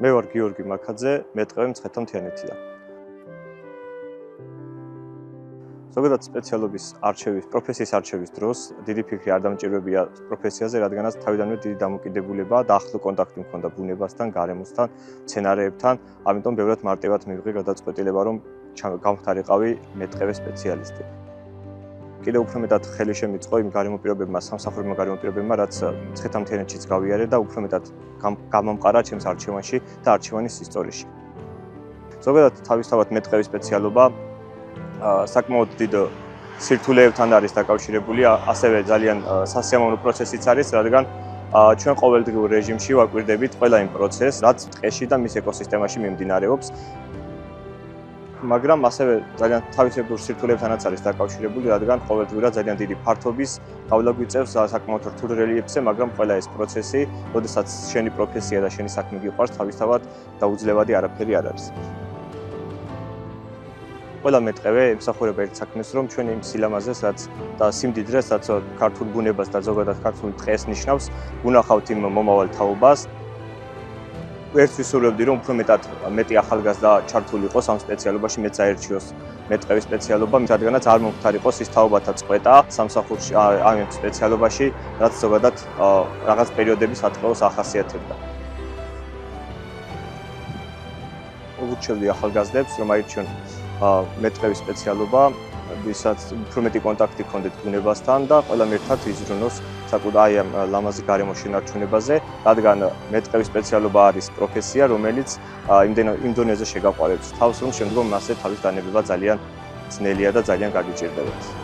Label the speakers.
Speaker 1: მე ვარ გიორგი მაქაძე, მეტყევი მცხეთა-მთიანეთიდან. ზოგადად სპეციალობის არჩევის, პროფესიის არჩევის დროს დიდი ფიქრი არ დამჭირვებია პროფესიაზე, რადგანაც თავიდანვე დიდი დამოკიდებულება და ახლო კონტაქტი მქონდა ბუნებასთან, გარემოსთან, მცენარეებთან, ამიტომ ბევრად მარტივად მივიღე გადაწყვეტილება, რომ გამხდარიყავი მეტყევე სპეციალისტი. კიდევ უფრო მეტად ხელი შემიწყო იმ გარემოპირობებმა, სამსახურებმა გარემოპირობებმა, რაც მცხეთა-მთიანეთშიც გავიარე და უფრო მეტად გამომყარა ჩემს არჩევანში და არჩევანის ისტორიაში. ზოგადად თავისთავად მეტყევის სპეციალობა საკმაოდ დიდ სირთულეებთან არის დაკავშირებული, ასევე ძალიან სასიამოვნო პროცესიც არის, რადგან ჩვენ ყოველდღიურ რეჟიმში ვაკვირდებით ყველა იმ პროცესს, რაც ტყეში და მის ეკოსისტემაში მიმდინარეობს. მაგრამ ასევე ძალიან თავისებურ სირთულეებთანაც არის დაკავშირებული, რადგან ყოველდღიურად ძალიან დიდი ფართობის გავლა გვიწევს საკმაოდ რთულ რელიეფზე, მაგრამ ყველა ეს პროცესი, როდესაც შენი პროფესია და შენი საქმე გიყვარს, თავისთავად დაუძლევადი არაფერი არ არის. ყველა მეტყევე ემსახურება ერთ საქმეს, რომ ჩვენ იმ სილამაზეს, რაც და სიმდიდრეს, რაც ქართულ ბუნებას და ზოგადად ქართულ ტყეს ნიშნავს, უნახავთ იმ მომავალ თაობას. ერთ ვისურვებდი, რომ უფრო მეტი ახალგაზრდა ჩართული იყოს ამ სპეციალობაში, მეც აერჩიოს მეტყევის სპეციალობა, რადგანაც არ მომხდარიყოს ის თაობათა წყვეტა სამსახურში ამ სპეციალობაში, რაც ზოგადად რაღაც პერიოდების ატყეოს ახასიათებდა. ურჩევდი ახალგაზრდებს, რომ აირჩიონ მეტყევის სპეციალობა, ვისაც უფრო მეტი კონტაქტი ჰქონდეთ ბუნებასთან და ყველამ ერთად იზრუნოს საკუთარი ამ ლამაზი გარემოს შენარჩუნებაზე, რადგან მეტყევის სპეციალობა არის პროფესია, რომელიც იმ დონეზე შეგაყვარებს თავს, რომ შემდგომ მასზე თავის დანებება ძალიან ძნელია და ძალიან გაგიჭირდებათ.